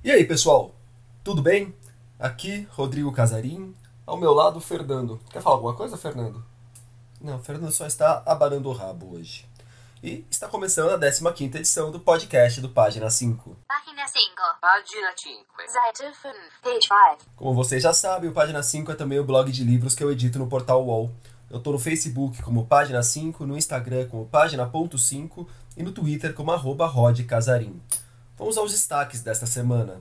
E aí, pessoal? Tudo bem? Aqui, Rodrigo Casarim. Ao meu lado, Fernando. Quer falar alguma coisa, Fernando? Não, o Fernando só está abanando o rabo hoje. E está começando a 15ª edição do podcast do Página 5. Página 5. Página 5. Seite 5. Page 5. Como vocês já sabem, o Página 5 é também o blog de livros que eu edito no portal UOL. Eu estou no Facebook como Página 5, no Instagram como Página.5 e no Twitter como @rodcasarim. Vamos aos destaques desta semana.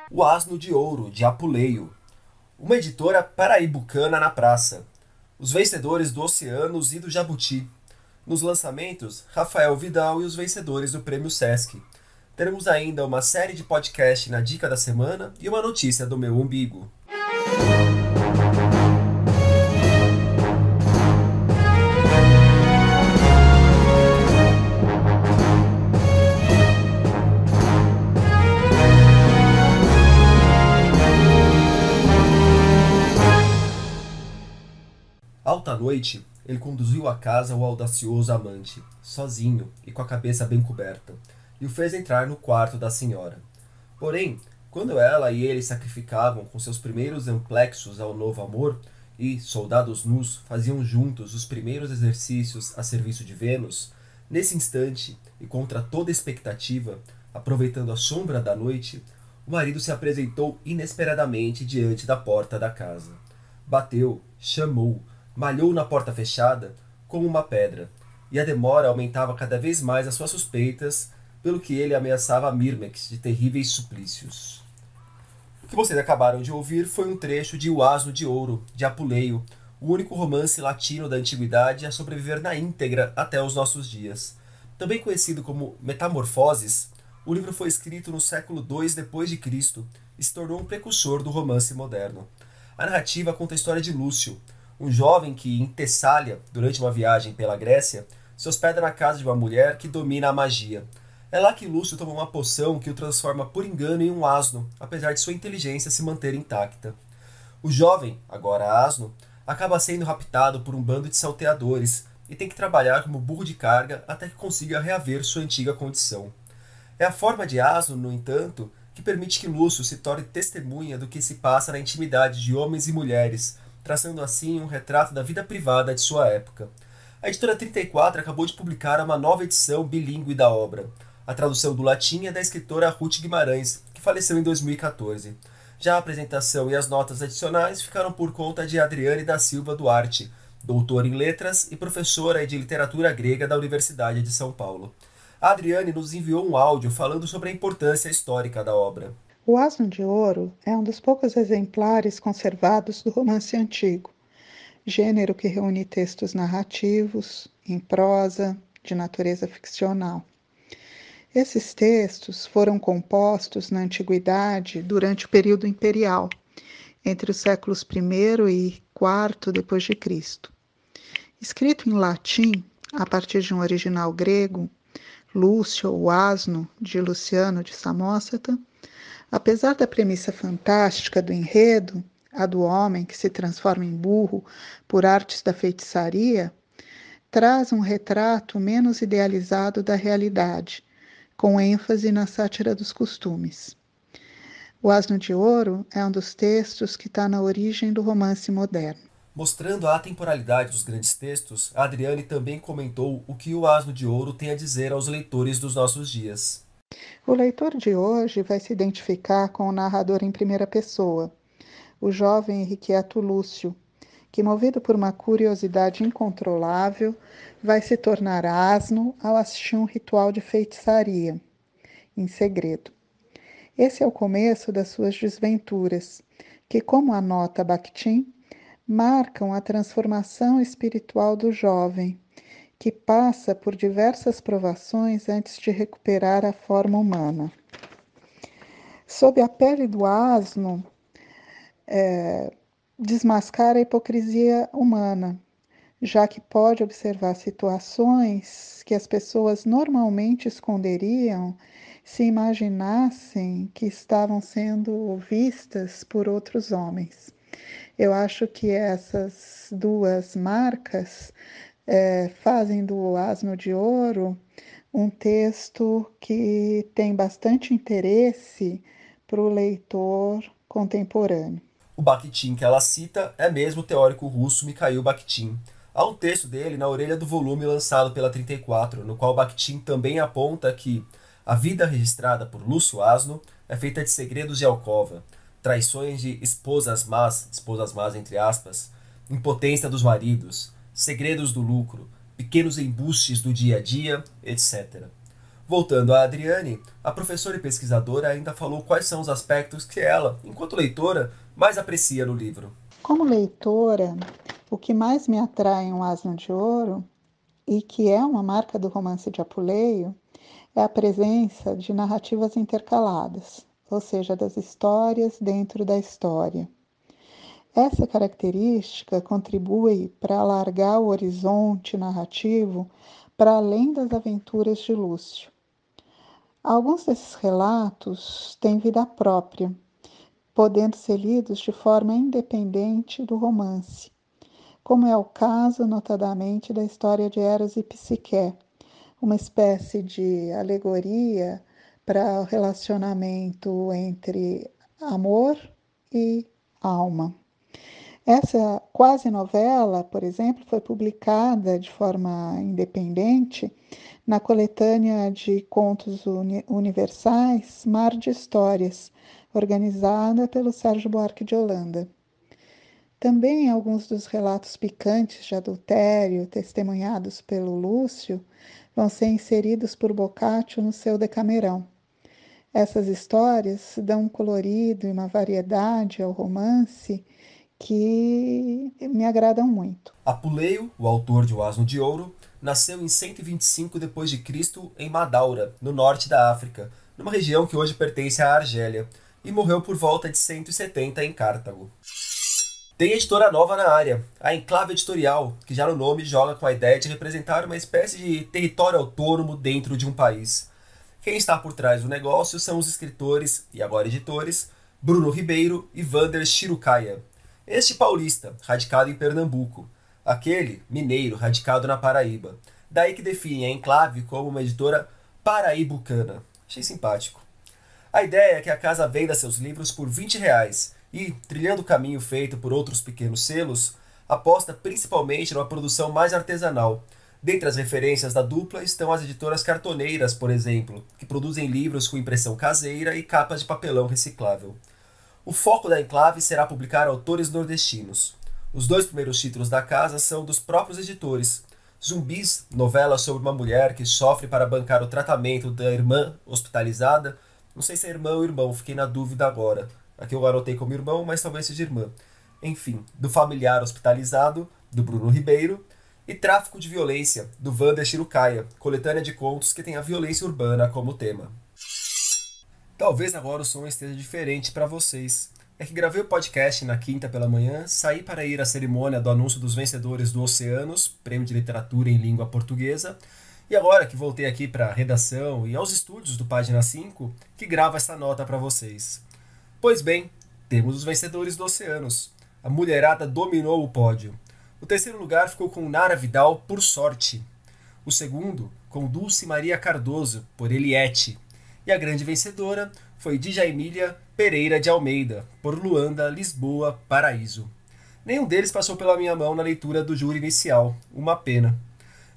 O Asno de Ouro, de Apuleio. Uma editora paraibucana na praça. Os vencedores do Oceanos e do Jabuti. Nos lançamentos, Rafael Vidal e os vencedores do Prêmio Sesc. Teremos ainda uma série de podcast na Dica da Semana e uma notícia do meu umbigo. Alta noite, ele conduziu à casa o audacioso amante, sozinho e com a cabeça bem coberta, e o fez entrar no quarto da senhora. Porém, quando ela e ele sacrificavam com seus primeiros amplexos ao novo amor e, soldados nus, faziam juntos os primeiros exercícios a serviço de Vênus, nesse instante, e contra toda expectativa, aproveitando a sombra da noite, o marido se apresentou inesperadamente diante da porta da casa. Bateu, chamou, malhou na porta fechada como uma pedra, e a demora aumentava cada vez mais as suas suspeitas, pelo que ele ameaçava Mirmex de terríveis suplícios. O que vocês acabaram de ouvir foi um trecho de O Asno de Ouro, de Apuleio, o único romance latino da antiguidade a sobreviver na íntegra até os nossos dias. Também conhecido como Metamorfoses, o livro foi escrito no século II d.C. e se tornou um precursor do romance moderno. A narrativa conta a história de Lúcio, um jovem que, em Tessália, durante uma viagem pela Grécia, se hospeda na casa de uma mulher que domina a magia. É lá que Lúcio toma uma poção que o transforma por engano em um asno, apesar de sua inteligência se manter intacta. O jovem, agora asno, acaba sendo raptado por um bando de salteadores e tem que trabalhar como burro de carga até que consiga reaver sua antiga condição. É a forma de asno, no entanto, que permite que Lúcio se torne testemunha do que se passa na intimidade de homens e mulheres, traçando assim um retrato da vida privada de sua época. A editora 34 acabou de publicar uma nova edição bilíngue da obra. A tradução do latim é da escritora Ruth Guimarães, que faleceu em 2014. Já a apresentação e as notas adicionais ficaram por conta de Adriane da Silva Duarte, doutora em letras e professora de literatura grega da Universidade de São Paulo. A Adriane nos enviou um áudio falando sobre a importância histórica da obra. O Asno de Ouro é um dos poucos exemplares conservados do romance antigo, gênero que reúne textos narrativos, em prosa, de natureza ficcional. Esses textos foram compostos na antiguidade durante o período imperial, entre os séculos I e IV depois de Cristo. Escrito em latim, a partir de um original grego, Lúcio, o Asno, de Luciano de Samósata, apesar da premissa fantástica do enredo, a do homem que se transforma em burro por artes da feitiçaria, traz um retrato menos idealizado da realidade, com ênfase na sátira dos costumes. O Asno de Ouro é um dos textos que está na origem do romance moderno. Mostrando a atemporalidade dos grandes textos, a Adriane também comentou o que o Asno de Ouro tem a dizer aos leitores dos nossos dias. O leitor de hoje vai se identificar com o narrador em primeira pessoa, o jovem irrequieto Lúcio, que, movido por uma curiosidade incontrolável, vai se tornar asno ao assistir um ritual de feitiçaria, em segredo. Esse é o começo das suas desventuras, que, como anota Bakhtin, marcam a transformação espiritual do jovem, que passa por diversas provações antes de recuperar a forma humana. Sob a pele do asno, desmascara a hipocrisia humana, já que pode observar situações que as pessoas normalmente esconderiam se imaginassem que estavam sendo vistas por outros homens. Eu acho que essas duas marcas fazem do Asno de Ouro um texto que tem bastante interesse para o leitor contemporâneo. O Bakhtin que ela cita é mesmo o teórico russo Mikhail Bakhtin. Há um texto dele na orelha do volume lançado pela 34, no qual Bakhtin também aponta que a vida registrada por Lúcio Asno é feita de segredos de alcova, traições de esposas más entre aspas, impotência dos maridos, segredos do lucro, pequenos embustes do dia a dia, etc. Voltando a Adriane, a professora e pesquisadora ainda falou quais são os aspectos que ela, enquanto leitora, mais aprecia no livro. Como leitora, o que mais me atrai em Um Asno de Ouro, e que é uma marca do romance de Apuleio, é a presença de narrativas intercaladas, ou seja, das histórias dentro da história. Essa característica contribui para alargar o horizonte narrativo para além das aventuras de Lúcio. Alguns desses relatos têm vida própria, podendo ser lidos de forma independente do romance, como é o caso, notadamente, da história de Eros e Psique, uma espécie de alegoria para o relacionamento entre amor e alma. Essa quase novela, por exemplo, foi publicada de forma independente na coletânea de contos universais Mar de Histórias, organizada pelo Sérgio Buarque de Holanda. Também alguns dos relatos picantes de adultério testemunhados pelo Lúcio vão ser inseridos por Boccaccio no seu Decamerão. Essas histórias dão um colorido e uma variedade ao romance que me agradam muito. Apuleio, o autor de O Asno de Ouro, nasceu em 125 d.C. em Madaura, no norte da África, numa região que hoje pertence à Argélia, e morreu por volta de 170 em Cartago. Tem editora nova na área, a Enclave Editorial, que já no nome joga com a ideia de representar uma espécie de território autônomo dentro de um país. Quem está por trás do negócio são os escritores, e agora editores, Bruno Ribeiro e Wander Shirukaia. Este paulista, radicado em Pernambuco. Aquele, mineiro, radicado na Paraíba. Daí que define a Enclave como uma editora paraibucana. Achei simpático. A ideia é que a casa venda seus livros por R$20 e, trilhando o caminho feito por outros pequenos selos, aposta principalmente numa produção mais artesanal. Dentre as referências da dupla estão as editoras cartoneiras, por exemplo, que produzem livros com impressão caseira e capas de papelão reciclável. O foco da Enclave será publicar autores nordestinos. Os 2 primeiros títulos da casa são dos próprios editores. Zumbis, novela sobre uma mulher que sofre para bancar o tratamento da irmã hospitalizada. Não sei se é irmã ou irmão, fiquei na dúvida agora. Aqui eu anotei como irmão, mas talvez seja irmã. Enfim, do familiar hospitalizado, do Bruno Ribeiro. E Tráfico de Violência, do Wander Shirukaia, coletânea de contos que tem a violência urbana como tema. Talvez agora o som esteja diferente para vocês. É que gravei o podcast na quinta pela manhã, saí para ir à cerimônia do anúncio dos vencedores do Oceanos, Prêmio de Literatura em Língua Portuguesa, e agora que voltei aqui para a redação e aos estúdios do Página 5, que gravo essa nota para vocês. Pois bem, temos os vencedores do Oceanos. A mulherada dominou o pódio. O terceiro lugar ficou com Nara Vidal, por Sorte. O segundo, com Dulce Maria Cardoso, por Eliette. E a grande vencedora foi Djaimília Pereira de Almeida, por Luanda, Lisboa, Paraíso. Nenhum deles passou pela minha mão na leitura do júri inicial, uma pena.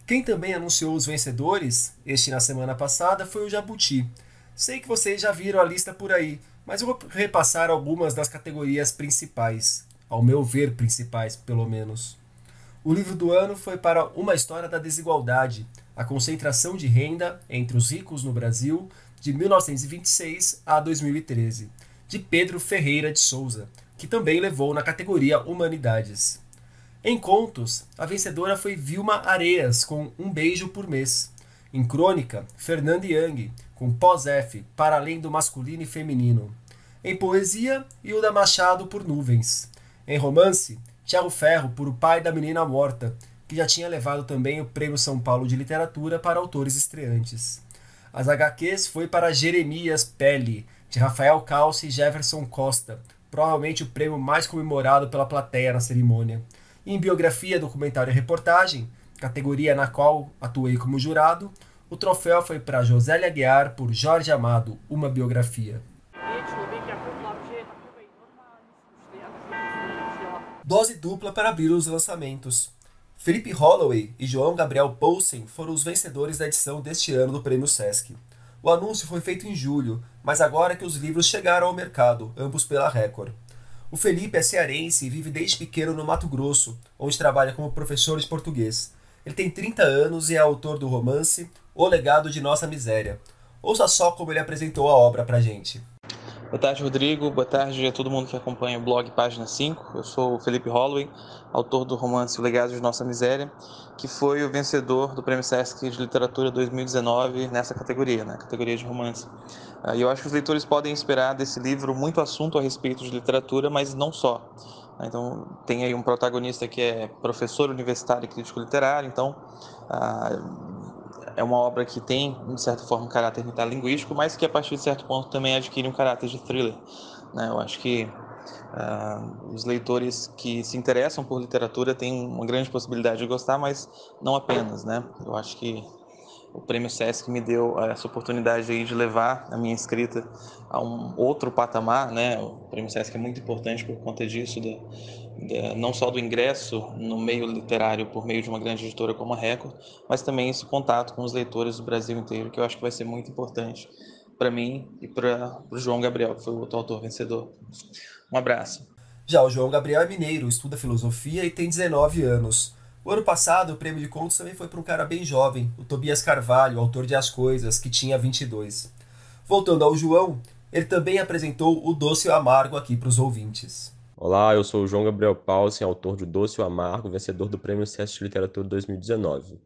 Quem também anunciou os vencedores, este na semana passada, foi o Jabuti. Sei que vocês já viram a lista por aí, mas eu vou repassar algumas das categorias principais, ao meu ver principais, pelo menos. O livro do ano foi para Uma História da Desigualdade, a concentração de renda entre os ricos no Brasil, de 1926 a 2013, de Pedro Ferreira de Souza, que também levou na categoria Humanidades. Em contos, a vencedora foi Vilma Areas, com Um Beijo por Mês. Em crônica, Fernanda Young, com Pós-F, Para Além do Masculino e Feminino. Em poesia, Hilda Machado, por Nuvens. Em romance, Thiago Ferro, por O Pai da Menina Morta, que já tinha levado também o Prêmio São Paulo de Literatura para autores estreantes. As HQs foi para Jeremias Pele, de Rafael Calce e Jefferson Costa, provavelmente o prêmio mais comemorado pela plateia na cerimônia. E em biografia, documentário e reportagem, categoria na qual atuei como jurado, o troféu foi para Josélia Aguiar por Jorge Amado, uma biografia. Dose dupla para abrir os lançamentos. Felipe Holloway e João Gabriel Poulsen foram os vencedores da edição deste ano do Prêmio Sesc. O anúncio foi feito em julho, mas agora que os livros chegaram ao mercado, ambos pela Record. O Felipe é cearense e vive desde pequeno no Mato Grosso, onde trabalha como professor de português. Ele tem 30 anos e é autor do romance O Legado de Nossa Miséria. Ouça só como ele apresentou a obra pra gente. Boa tarde, Rodrigo. Boa tarde a todo mundo que acompanha o blog Página 5. Eu sou o Felipe Holloway, autor do romance O Legado de Nossa Miséria, que foi o vencedor do Prêmio Sesc de Literatura 2019 nessa categoria, na categoria de romance. E eu acho que os leitores podem esperar desse livro muito assunto a respeito de literatura, mas não só. Então, tem aí um protagonista que é professor universitário e crítico literário, então é uma obra que tem, de certa forma, um caráter metalinguístico, mas que, a partir de certo ponto, também adquire um caráter de thriller. Eu acho que os leitores que se interessam por literatura têm uma grande possibilidade de gostar, mas não apenas. Eu acho que o Prêmio Sesc me deu essa oportunidade aí de levar a minha escrita a um outro patamar. O Prêmio Sesc é muito importante por conta disso, não só do ingresso no meio literário por meio de uma grande editora como a Record, mas também esse contato com os leitores do Brasil inteiro, que eu acho que vai ser muito importante para mim e para o João Gabriel, que foi o outro autor vencedor. Um abraço. Já o João Gabriel é mineiro, estuda filosofia e tem 19 anos. O ano passado, o prêmio de contos também foi para um cara bem jovem, o Tobias Carvalho, autor de As Coisas, que tinha 22. Voltando ao João, ele também apresentou O Doce e o Amargo aqui para os ouvintes. Olá, eu sou o João Gabriel Paulsen, autor de O Doce e o Amargo, vencedor do Prêmio Sesc de Literatura 2019.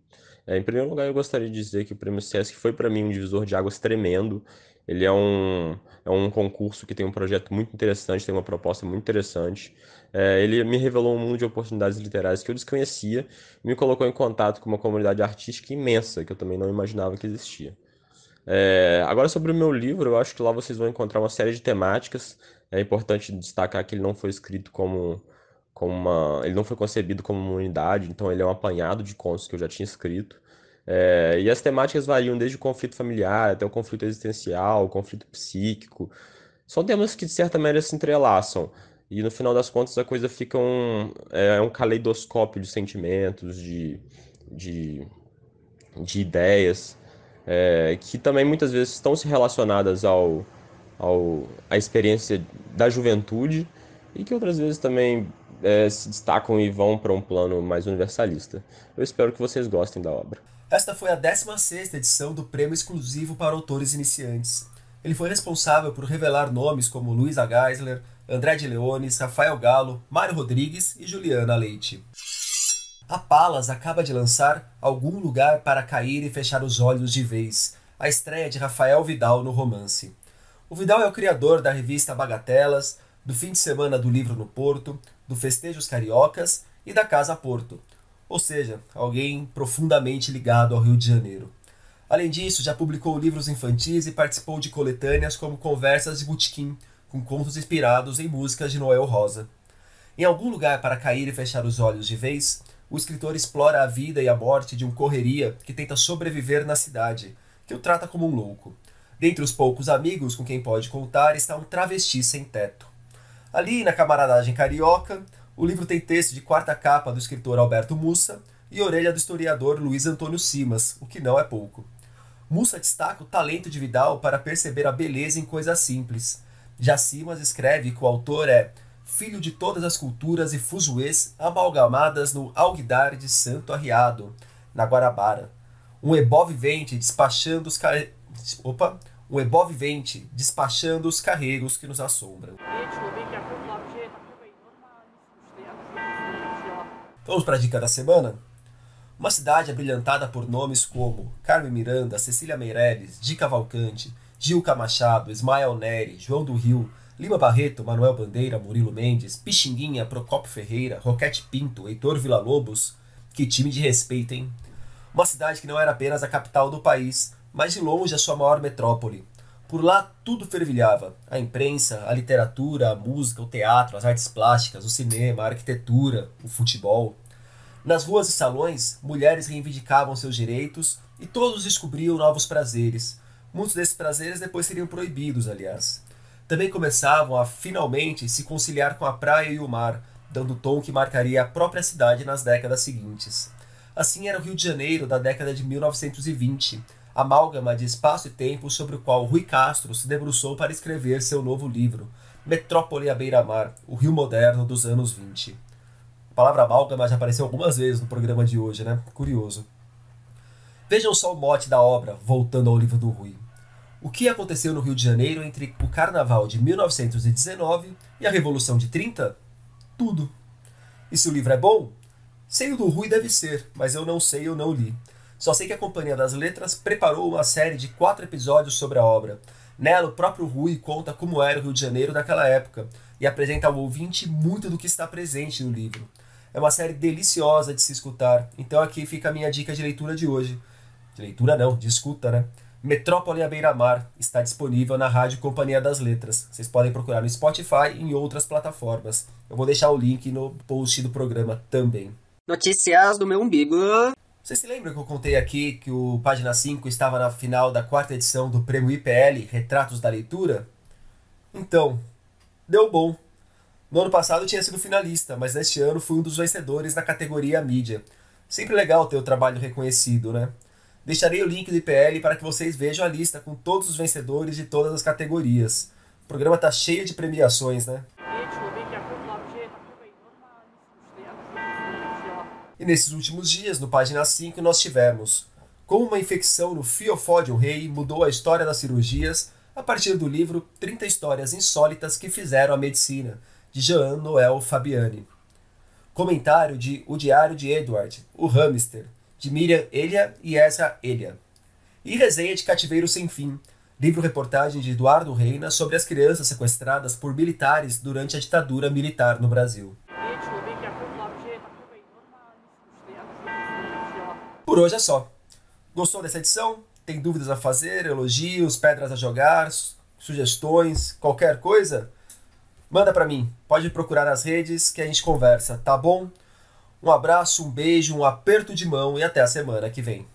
Em primeiro lugar, eu gostaria de dizer que o Prêmio Sesc foi para mim um divisor de águas tremendo. Ele é um concurso que tem um projeto muito interessante, tem uma proposta muito interessante. Ele me revelou um mundo de oportunidades literárias que eu desconhecia e me colocou em contato com uma comunidade artística imensa, que eu também não imaginava que existia. Agora, sobre o meu livro, eu acho que lá vocês vão encontrar uma série de temáticas. É importante destacar que ele não foi escrito ele não foi concebido como uma unidade, então ele é um apanhado de contos que eu já tinha escrito. E as temáticas variam desde o conflito familiar até o conflito existencial, o conflito psíquico. São temas que, de certa maneira, se entrelaçam. E, no final das contas, a coisa fica um caleidoscópio de sentimentos, de ideias, que também muitas vezes estão se relacionadas à experiência da juventude e que outras vezes também se destacam e vão para um plano mais universalista. Eu espero que vocês gostem da obra. Esta foi a 16ª edição do Prêmio Exclusivo para Autores Iniciantes. Ele foi responsável por revelar nomes como Luísa Geisler, André de Leones, Rafael Galo, Mário Rodrigues e Juliana Leite. A Palas acaba de lançar Algum Lugar para Cair e Fechar os Olhos de Vez, a estreia de Rafael Vidal no romance. O Vidal é o criador da revista Bagatelas, do Fim de Semana do Livro no Porto, do Festejos Cariocas e da Casa Porto, ou seja, alguém profundamente ligado ao Rio de Janeiro. Além disso, já publicou livros infantis e participou de coletâneas como Conversas de Botequim, com contos inspirados em músicas de Noel Rosa. Em Algum Lugar para Cair e Fechar os Olhos de Vez, o escritor explora a vida e a morte de um correria que tenta sobreviver na cidade, que o trata como um louco. Dentre os poucos amigos com quem pode contar está um travesti sem teto. Ali, na camaradagem carioca, o livro tem texto de quarta capa do escritor Alberto Mussa e orelha do historiador Luiz Antônio Simas, o que não é pouco. Mussa destaca o talento de Vidal para perceber a beleza em coisas simples. Já Simas escreve que o autor é filho de todas as culturas e fuzuês amalgamadas no alguidar de Santo Arriado, na Guarabara. Um ebó vivente despachando os carregos que nos assombram. Vamos para a dica da semana? Uma cidade abrilhantada por nomes como Carmen Miranda, Cecília Meirelles, Di Cavalcante, Gilca Machado, Ismael Neri, João do Rio, Lima Barreto, Manuel Bandeira, Murilo Mendes, Pixinguinha, Procópio Ferreira, Roquete Pinto, Heitor Villa-Lobos. Que time de respeito, hein? Uma cidade que não era apenas a capital do país, mas de longe a sua maior metrópole. Por lá tudo fervilhava. A imprensa, a literatura, a música, o teatro, as artes plásticas, o cinema, a arquitetura, o futebol. Nas ruas e salões, mulheres reivindicavam seus direitos e todos descobriam novos prazeres. Muitos desses prazeres depois seriam proibidos, aliás. Também começavam a, finalmente, se conciliar com a praia e o mar, dando o tom que marcaria a própria cidade nas décadas seguintes. Assim era o Rio de Janeiro da década de 1920, amálgama de espaço e tempo sobre o qual Rui Castro se debruçou para escrever seu novo livro, Metrópole à beira-mar, o Rio moderno dos anos 20. A palavra amálgama já apareceu algumas vezes no programa de hoje, né? Curioso. Vejam só o mote da obra, voltando ao livro do Rui. O que aconteceu no Rio de Janeiro entre o Carnaval de 1919 e a Revolução de 30? Tudo. E se o livro é bom? Sei o do Rui deve ser, mas eu não sei, eu não li. Só sei que a Companhia das Letras preparou uma série de 4 episódios sobre a obra. Nela, o próprio Rui conta como era o Rio de Janeiro naquela época e apresenta ao ouvinte muito do que está presente no livro. É uma série deliciosa de se escutar, então aqui fica a minha dica de leitura de hoje. De leitura não, de escuta, né? Metrópole à beira-mar está disponível na Rádio Companhia das Letras. Vocês podem procurar no Spotify e em outras plataformas. Eu vou deixar o link no post do programa também. Notícias do meu umbigo. Vocês se lembram que eu contei aqui que o Página 5 estava na final da 4ª edição do Prêmio IPL Retratos da Leitura? Então, deu bom. No ano passado eu tinha sido finalista, mas neste ano fui um dos vencedores na categoria mídia. Sempre legal ter o trabalho reconhecido, né? Deixarei o link do IPL para que vocês vejam a lista com todos os vencedores de todas as categorias. O programa está cheio de premiações, né? E nesses últimos dias, no Página 5, nós tivemos como uma infecção no Fiofódio Rei mudou a história das cirurgias a partir do livro 30 Histórias Insólitas que Fizeram a Medicina, de Jean-Noël Fabiani. Comentário de O Diário de Edward, o Hamster, de Miriam Elia e Ezra Elia. E resenha de Cativeiro Sem Fim, livro-reportagem de Eduardo Reina sobre as crianças sequestradas por militares durante a ditadura militar no Brasil. Por hoje é só. Gostou dessa edição? Tem dúvidas a fazer, elogios, pedras a jogar, sugestões, qualquer coisa? Manda pra mim. Pode procurar nas redes que a gente conversa, tá bom? Um abraço, um beijo, um aperto de mão e até a semana que vem.